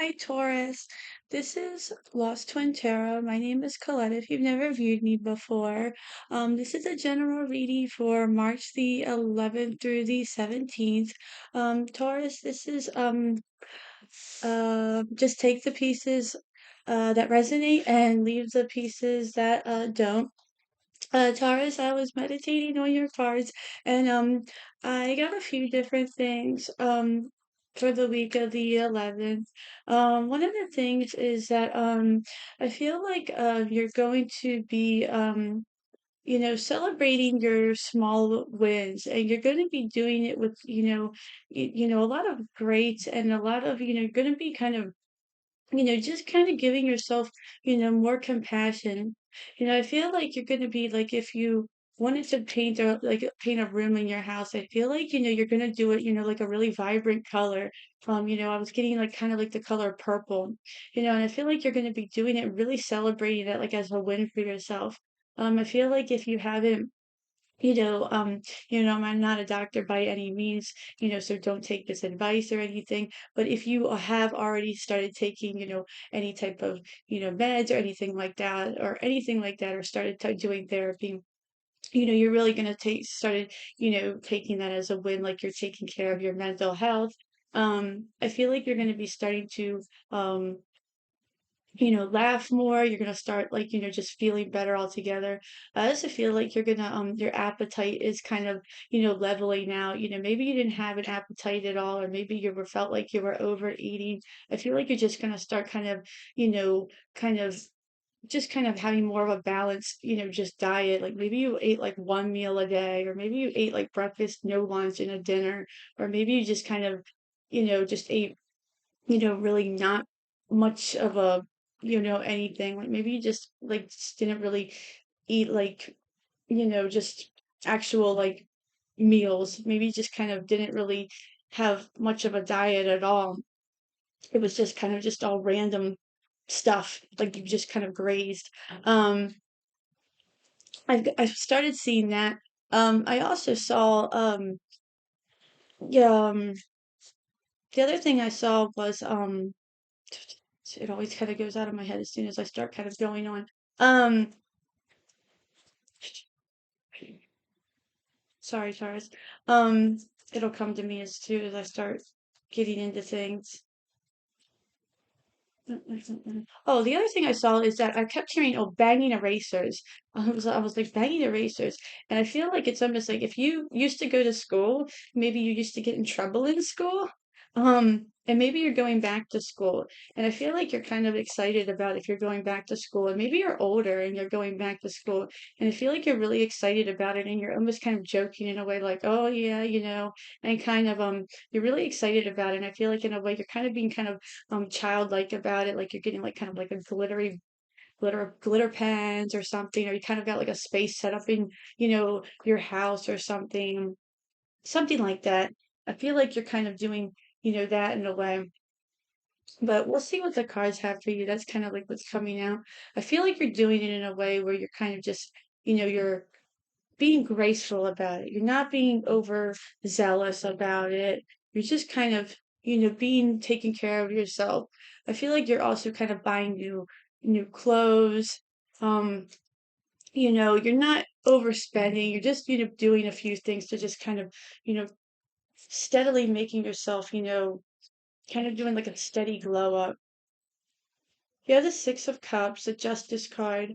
Hi, Taurus. This is Lost Twin Tarot. My name is Colette. If you've never viewed me before, this is a general reading for March the 11th through the 17th. Taurus, this is just take the pieces that resonate and leave the pieces that don't. Taurus, I was meditating on your cards and I got a few different things for the week of the 11th. One of the things is that I feel like you're going to be celebrating your small wins, and you're going to be doing it with a lot of grace and a lot of you're going to be kind of just kind of giving yourself, more compassion. I feel like you're going to be like if you wanted to paint a room in your house, I feel like, you're going to do it, like a really vibrant color. I was getting like kind of like the color purple, and I feel like you're going to be doing it, really celebrating it like as a win for yourself. I feel like if you haven't you know, um, I'm not a doctor by any means, so don't take this advice or anything. But if you have already started taking, any type of, meds or anything like that, or started doing therapy, you're really going to taking that as a win, like you're taking care of your mental health. I feel like you're going to be starting to, um, laugh more. You're gonna start like, just feeling better altogether. I also feel like you're gonna your appetite is kind of, leveling out. Maybe you didn't have an appetite at all, or maybe you were felt like you were overeating. I feel like you're just gonna start kind of, kind of just kind of having more of a balanced, just diet. Like maybe you ate like one meal a day, or maybe you ate like breakfast, no lunch, and a dinner, or maybe you just kind of, just ate really not much of a, anything. Like maybe you just like just didn't really eat like, just actual like meals. Maybe you just kind of didn't really have much of a diet at all. It was just kind of just all random stuff, like you just kind of grazed. Um, I've started seeing that. I also saw, yeah, the other thing I saw was, it always kind of goes out of my head as soon as I start kind of going on. Um, sorry, Taurus. Um, it'll come to me as soon as I start getting into things. Oh, the other thing I saw is that I kept hearing, oh, banging erasers. I was like banging erasers, and I feel like it's almost like if you used to go to school, maybe you used to get in trouble in school, and maybe you're going back to school, and I feel like you're kind of excited about if you're going back to school, and maybe you're older and you're going back to school, and I feel like you're really excited about it, and you're almost kind of joking in a way, like, oh yeah, and kind of you're really excited about it, and I feel like in a way you're kind of being kind of childlike about it, like you're getting like kind of like a glittery glitter pens or something, or you kind of got like a space set up in, your house or something like that. I feel like you're kind of doing, that in a way. But we'll see what the cards have for you. That's kind of like what's coming out. I feel like you're doing it in a way where you're kind of just, you're being graceful about it. You're not being overzealous about it. You're just kind of, being taking care of yourself. I feel like you're also kind of buying new clothes. Um, you're not overspending. You're just, doing a few things to just kind of, you know, steadily making yourself, kind of doing like a steady glow up. You have the Six of Cups, the Justice card,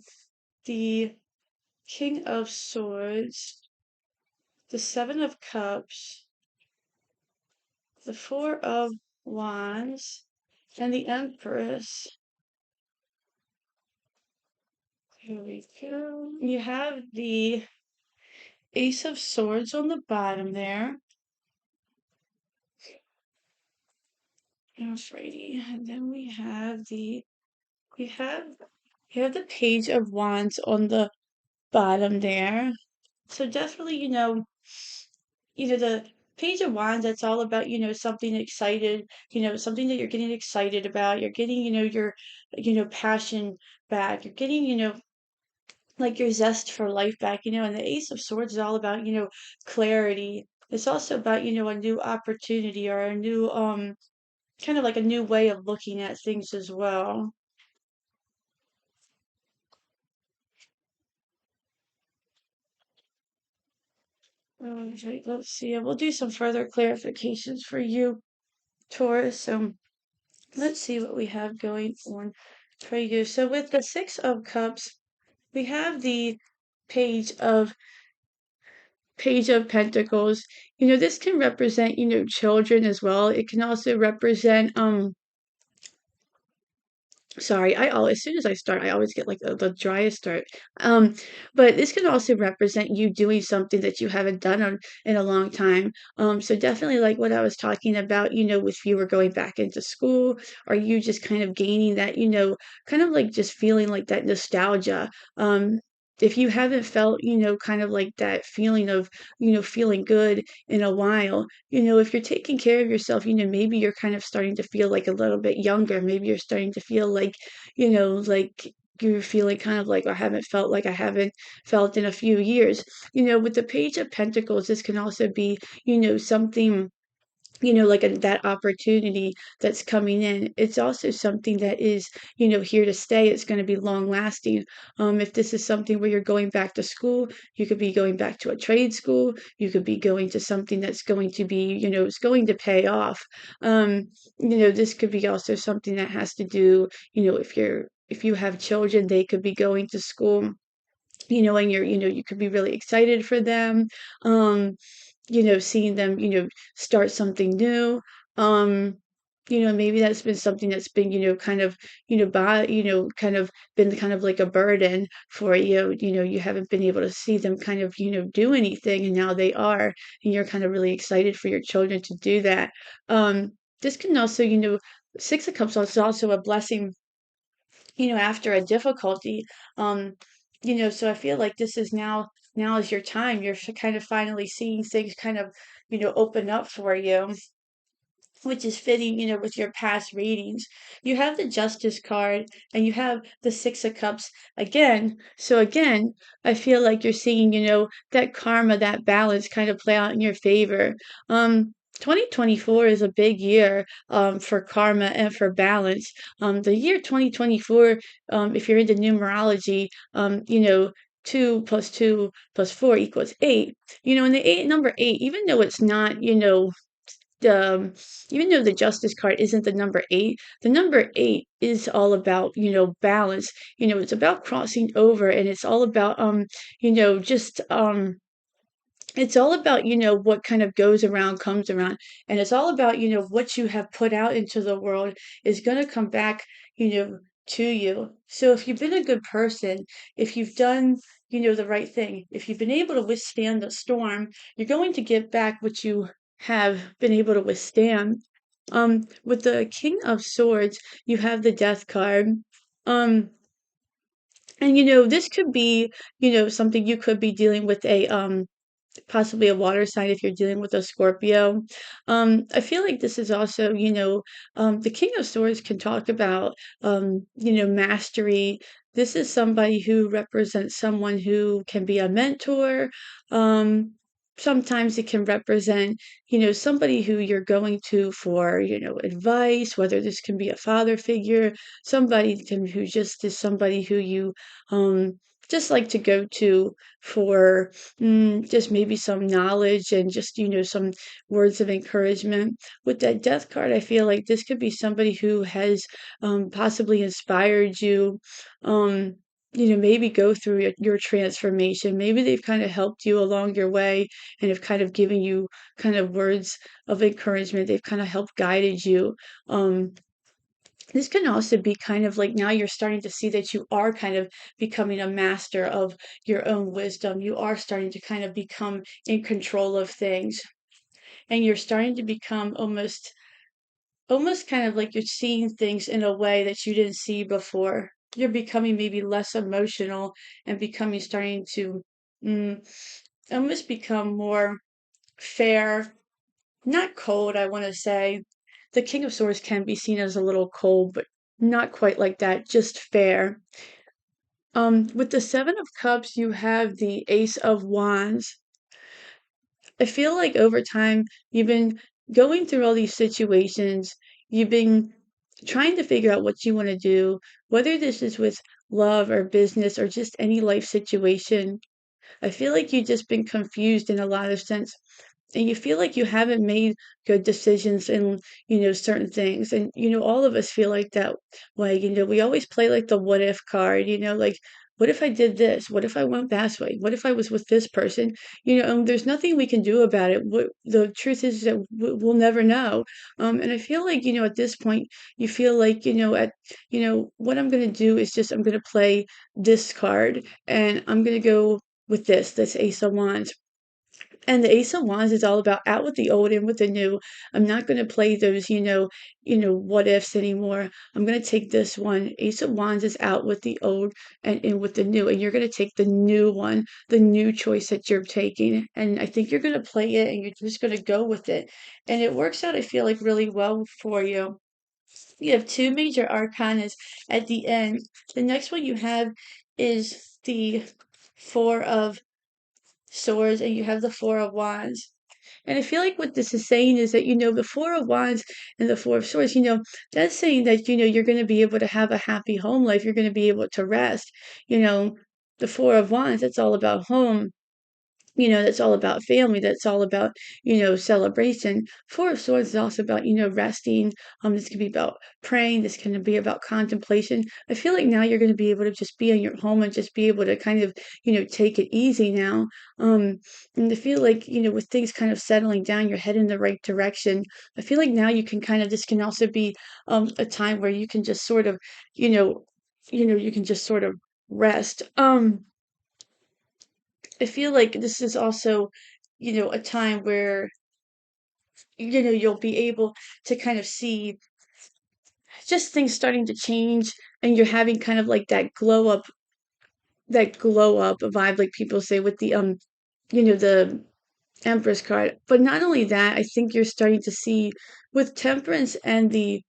the King of Swords, the Seven of Cups, the Four of Wands, and the Empress. Here we go. You have the Ace of Swords on the bottom there. Alrighty, and then we have we have the Page of Wands on the bottom there. So definitely, the Page of Wands, that's all about, something excited, something that you're getting excited about. You're getting, your, passion back. You're getting, like your zest for life back, and the Ace of Swords is all about, clarity. It's also about, a new opportunity or a new kind of like a new way of looking at things as well. Okay, let's see. We'll do some further clarifications for you, Taurus. So let's see what we have going on for you. So with the Six of Cups, we have the page of Page of Pentacles. This can represent, children as well. It can also represent sorry, I always as soon as I start, I always get like the driest start. Um, but this can also represent you doing something that you haven't done in a long time. So definitely like what I was talking about, if you were going back into school, or you just kind of gaining that, kind of like just feeling like that nostalgia. If you haven't felt, kind of like that feeling of, feeling good in a while, if you're taking care of yourself, maybe you're kind of starting to feel like a little bit younger. Maybe you're starting to feel like you're feeling kind of like I haven't felt in a few years. With the Page of Pentacles, this can also be, something like that opportunity that's coming in. It's also something that is, here to stay. It's going to be long lasting. If this is something where you're going back to school, you could be going back to a trade school. You could be going to something that's going to be, it's going to pay off. This could be also something that has to do, if you have children, they could be going to school, and you could be really excited for them. Um, seeing them, start something new. Um, maybe that's been something that's been, kind of been kind of like a burden for you. You haven't been able to see them kind of, do anything, and now they are, and you're kind of really excited for your children to do that. This can also, Six of Cups is also a blessing, after a difficulty. Um, so I feel like this is now is your time. You're kind of finally seeing things kind of, open up for you, which is fitting, with your past readings. You have the Justice card and you have the Six of Cups again. So again, I feel like you're seeing, that karma, that balance kind of play out in your favor. 2024 is a big year for karma and for balance. The year 2024, if you're into numerology, 2 plus 2 plus 4 equals 8. And the number 8, even though it's not, um, even though the Justice card isn't the number eight is all about, balance. It's about crossing over, and it's all about, just, it's all about, what kind of goes around comes around. And it's all about, what you have put out into the world is going to come back, to you. So if you've been a good person, if you've done, the right thing, if you've been able to withstand the storm, you're going to get back what you have been able to withstand. With the King of Swords, you have the Death card. Um, and this could be, something you could be dealing with possibly a water sign if you're dealing with a Scorpio. I feel like this is also, the King of Swords can talk about, mastery. This is somebody who represents someone who can be a mentor. Um, Sometimes it can represent, somebody who you're going to for, advice, whether this can be a father figure, who just is somebody who you, just like to go to for just maybe some knowledge and just, some words of encouragement. With that Death card, I feel like this could be somebody who has possibly inspired you, maybe go through your transformation. Maybe they've kind of helped you along your way and have kind of given you kind of words of encouragement. They've kind of helped guided you. Um, this can also be kind of like now you're starting to see that you are kind of becoming a master of your own wisdom. You are starting to kind of become in control of things. And you're starting to become almost kind of like you're seeing things in a way that you didn't see before. You're becoming maybe less emotional and becoming starting to mm, almost become more fair, not cold, I want to say. The King of Swords can be seen as a little cold, but not quite like that, just fair. With the Seven of Cups, you have the Ace of Wands. I feel like over time, you've been going through all these situations. you've been trying to figure out what you want to do, whether this is with love or business or just any life situation. I feel like you've just been confused in a lot of sense, and you feel like you haven't made good decisions in, certain things. And, all of us feel like that way. We always play like the what if card, like, what if I did this? What if I went that way? What if I was with this person? There's nothing we can do about it. The truth is that we'll never know. And I feel like, at this point, you feel like, what I'm going to do is just, I'm going to play this card and I'm going to go with this Ace of Wands. And the Ace of Wands is all about out with the old, in with the new. I'm not going to play those, what ifs anymore. I'm going to take this one. Ace of Wands is out with the old and in with the new. And you're going to take the new one, the new choice that you're taking. And I think you're going to play it and you're just going to go with it. And it works out, I feel like, really well for you. You have two major arcanas at the end. The next one you have is the Four of Swords, and you have the Four of Wands. And I feel like what this is saying is that, the Four of Wands and the Four of Swords, that's saying that, you're going to be able to have a happy home life. You're going to be able to rest. You know, the Four of Wands, that's all about home. That's all about family. That's all about, celebration. Four of Swords is also about, resting. This can be about praying. This can be about contemplation. I feel like now you're going to be able to just be in your home and just be able to kind of, take it easy now. Um, and I feel like, with things kind of settling down, you're heading in the right direction. I feel like now you can kind of, this can also be a time where you can just sort of, you know, you can just sort of rest. I feel like this is also, a time where, you'll be able to kind of see just things starting to change and you're having kind of like that glow up vibe, like people say with the Empress card. But not only that, I think you're starting to see with Temperance and the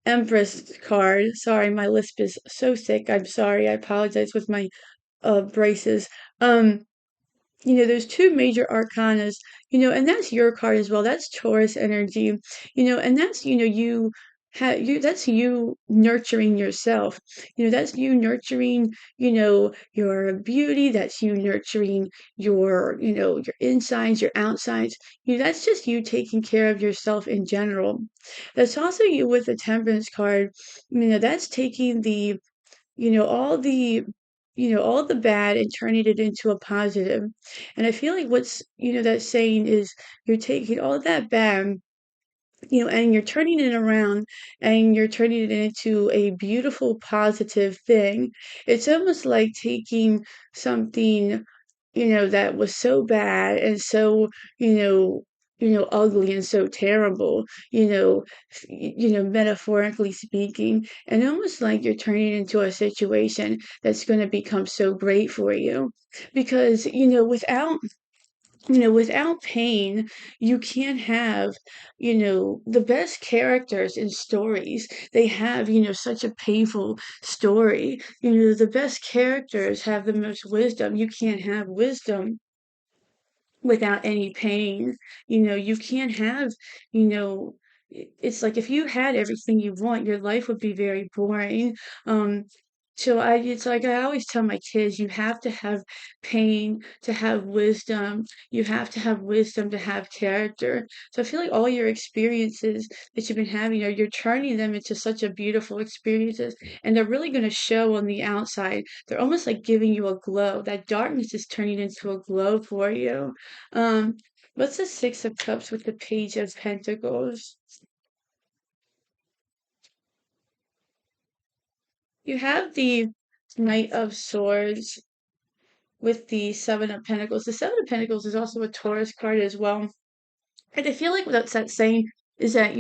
Empress card. Sorry, my lisp is so sick. I'm sorry. I apologize with my braces. Um, there's two major arcanas, and that's your card as well. That's Taurus energy, and that's, that's you nurturing yourself. That's you nurturing, your beauty. That's you nurturing your insides, your outsides. That's just you taking care of yourself in general. That's also you with the Temperance card. That's taking the all the bad and turning it into a positive. And I feel like what's, that saying is you're taking all that bad, and you're turning it around and you're turning it into a beautiful, positive thing. It's almost like taking something, that was so bad and so, ugly and so terrible, metaphorically speaking, and almost like you're turning into a situation that's going to become so great for you. Because, without pain, you can't have, the best characters in stories. They have, such a painful story. The best characters have the most wisdom. You can't have wisdom without any pain. You can't have, you know, it's like if you had everything you want, your life would be very boring. So it's like I always tell my kids, you have to have pain to have wisdom. You have to have wisdom to have character. So I feel like all your experiences that you've been having, you're turning them into such a beautiful experiences, and they're really going to show on the outside. They're almost like giving you a glow. That darkness is turning into a glow for you. Um, what's the Six of Cups with the Page of Pentacles? You have the Knight of Swords with the Seven of Pentacles. The Seven of Pentacles is also a Taurus card as well. And I feel like what that's saying is that,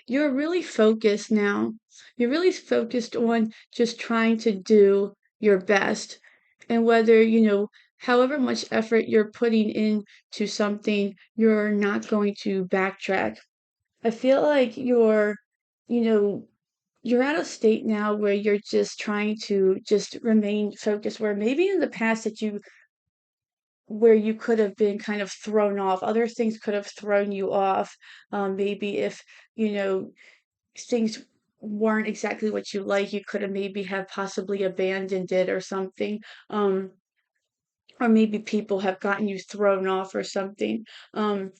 you're really focused now. You're really focused on just trying to do your best. And whether, however much effort you're putting into something, you're not going to backtrack. I feel like you know, you're at a state now where you're just trying to just remain focused, where maybe in the past that you where you could have been kind of thrown off. Other things could have thrown you off. Maybe if, you know, things weren't exactly what you like, you could have maybe have possibly abandoned it or something. Um, or maybe people have gotten you thrown off or something. Um,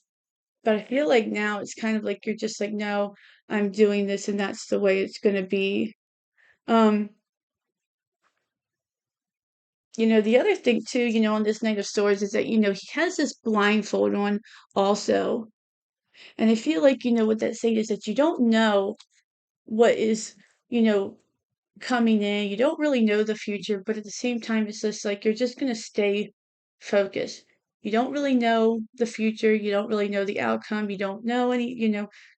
but I feel like now it's kind of like you're just like, no, I'm doing this and that's the way it's gonna be. Um, the other thing too, on this Knight of Swords is that, he has this blindfold on also. And I feel like, what that's saying is that you don't know what is, you know, coming in. You don't really know the future, but at the same time, it's just like you're just gonna stay focused. You don't really know the future. You don't really know the outcome. You don't know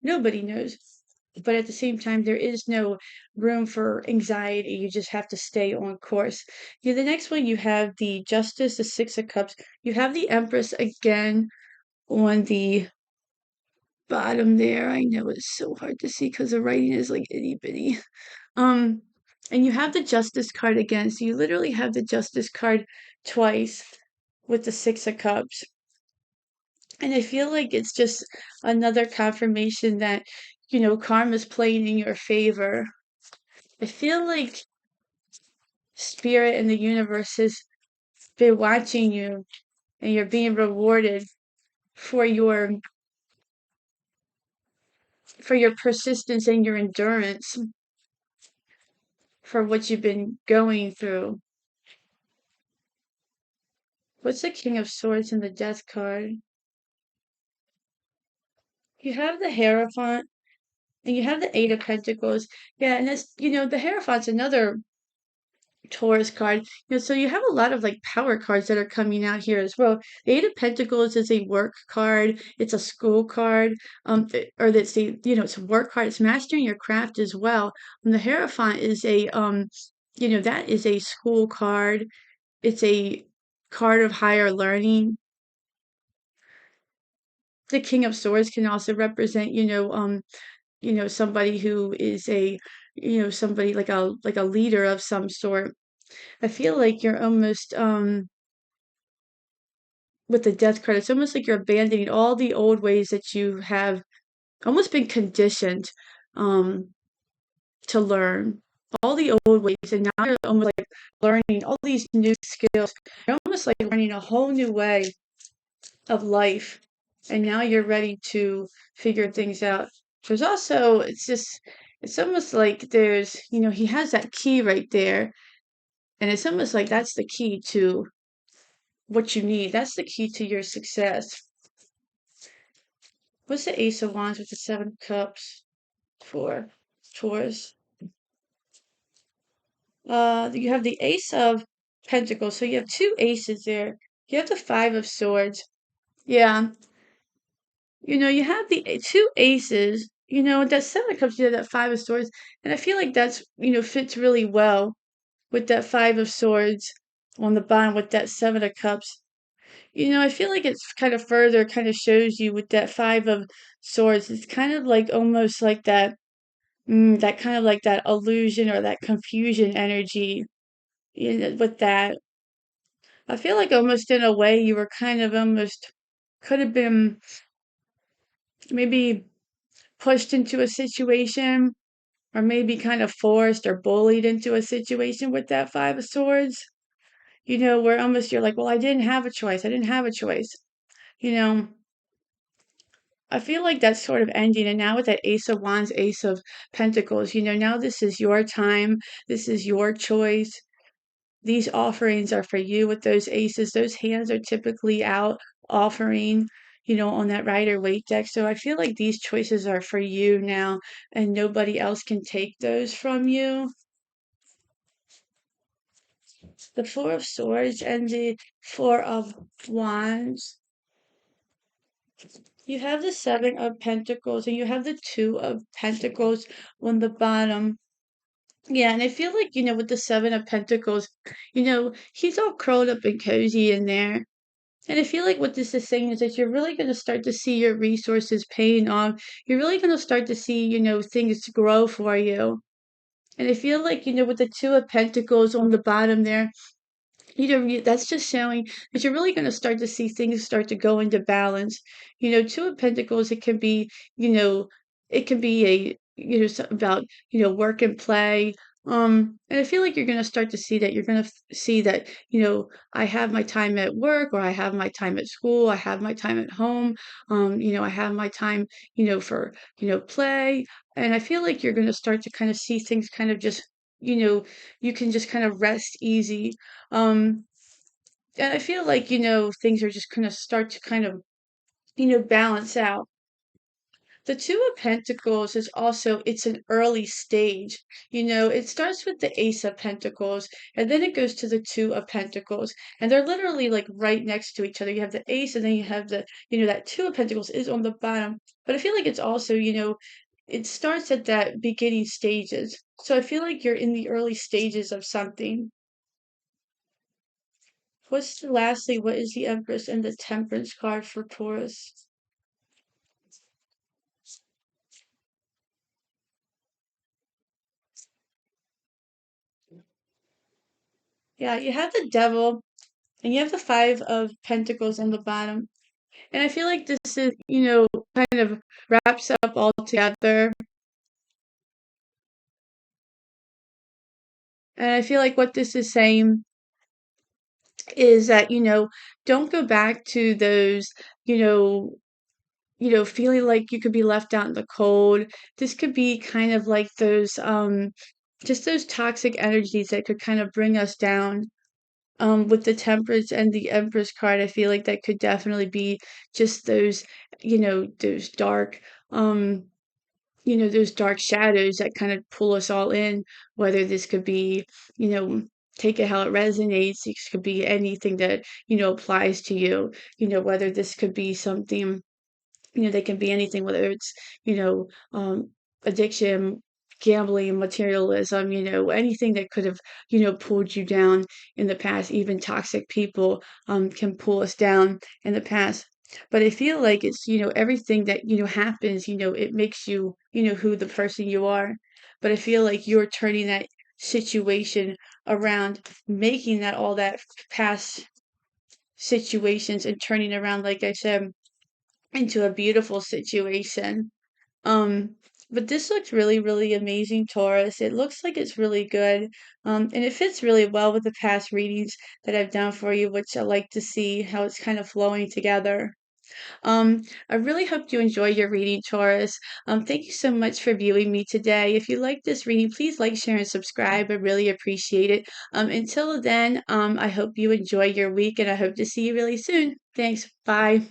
nobody knows. But at the same time, there is no room for anxiety. You just have to stay on course. The next one you have the Justice, the Six of Cups. You have the Empress again on the bottom there. I know it's so hard to see because the writing is like itty bitty. Um, and you have the Justice card again. So you literally have the Justice card twice with the Six of Cups. And I feel like it's just another confirmation that, karma's playing in your favor. I feel like spirit and the universe has been watching you and you're being rewarded for your persistence and your endurance for what you've been going through. What's the King of Swords in the Death card? You have the Hierophant and you have the Eight of Pentacles. Yeah, and that's, the Hierophant's another Taurus card. So you have a lot of like power cards that are coming out here as well. The Eight of Pentacles is a work card. It's a school card. Or that's it's a work card. It's mastering your craft as well. And the Hierophant is that is a school card. It's a card of higher learning. The King of Swords can also represent, somebody who is somebody like a leader of some sort. I feel like you're almost with the Death card, it's almost like you're abandoning all the old ways that you have almost been conditioned to learn. All the old ways, and now you're almost like learning all these new skills. You're almost like learning a whole new way of life. And now you're ready to figure things out. There's also, it's almost like he has that key right there. And it's almost like that's the key to what you need. That's the key to your success. What's the Ace of Wands with the Seven of Cups for Taurus? You have the Ace of Pentacles. So you have two aces there. You have the Five of Swords. Yeah. You have the two aces. That Seven of Cups, you have that Five of Swords. And I feel like that's, fits really well with that Five of Swords on the bottom with that Seven of Cups. I feel like it's kind of further, kind of shows you with that Five of Swords. It's kind of like almost like that kind of like that illusion or that confusion energy. With that, I feel like almost in a way you were kind of almost could have been maybe pushed into a situation or maybe kind of forced or bullied into a situation with that Five of Swords. Where almost you're like, well, I didn't have a choice. I didn't have a choice. You know, I feel like that's sort of ending. And now with that Ace of Wands, Ace of Pentacles, now this is your time. This is your choice. These offerings are for you with those aces. Those hands are typically out offering, on that Rider Waite deck. So I feel like these choices are for you now, and nobody else can take those from you. The Four of Swords and the Four of Wands. You have the Seven of Pentacles and you have the Two of Pentacles on the bottom. Yeah, and I feel like, with the Seven of Pentacles, he's all curled up and cozy in there. And I feel like what this is saying is that you're really going to start to see your resources paying off. You're really going to start to see, things grow for you. And I feel like, with the Two of Pentacles on the bottom there, that's just showing that you're really going to start to see things start to go into balance. Two of Pentacles, it can be, you know, it can be about, work and play. And I feel like you're going to start to see that you're going to see that, I have my time at work, or I have my time at school, I have my time at home, I have my time, for, play. And I feel like you're going to start to kind of see things kind of just, you know, you can just kind of rest easy. um, and I feel like, things are just gonna start to kind of, balance out. The Two of Pentacles is also, it's an early stage. It starts with the Ace of Pentacles, and then it goes to the Two of Pentacles, and they're literally like right next to each other. You have the Ace, and then you have that Two of Pentacles is on the bottom. But I feel like it's also, it starts at that beginning stages. So I feel like you're in the early stages of something. Lastly, what is the Empress and the Temperance card for Taurus? Yeah, you have the Devil and you have the Five of Pentacles on the bottom. And I feel like this is, kind of wraps up all together. And I feel like what this is saying is that, don't go back to those, you know, feeling like you could be left out in the cold. This could be kind of like those, just those toxic energies that could kind of bring us down. With the Temperance and the Empress card, I feel like that could definitely be just those, those dark, um, those dark shadows that kind of pull us all in. Whether this could be, you know, take it how it resonates. This could be anything that, applies to you. Whether this could be something, they can be anything, whether it's, you know, addiction, gambling, materialism, anything that could have, pulled you down in the past. Even toxic people can pull us down in the past. But I feel like it's, everything that, happens, it makes you, who the person you are. But I feel like you're turning that situation around, making that all that past situations and turning around, like I said, into a beautiful situation. Um, but this looks really, really amazing, Taurus. It looks like it's really good. And it fits really well with the past readings that I've done for you, which I like to see how it's kind of flowing together. I really hope you enjoy your reading, Taurus. Thank you so much for viewing me today. If you like this reading, please like, share, and subscribe. I really appreciate it. Until then, I hope you enjoy your week, and I hope to see you really soon. Thanks. Bye.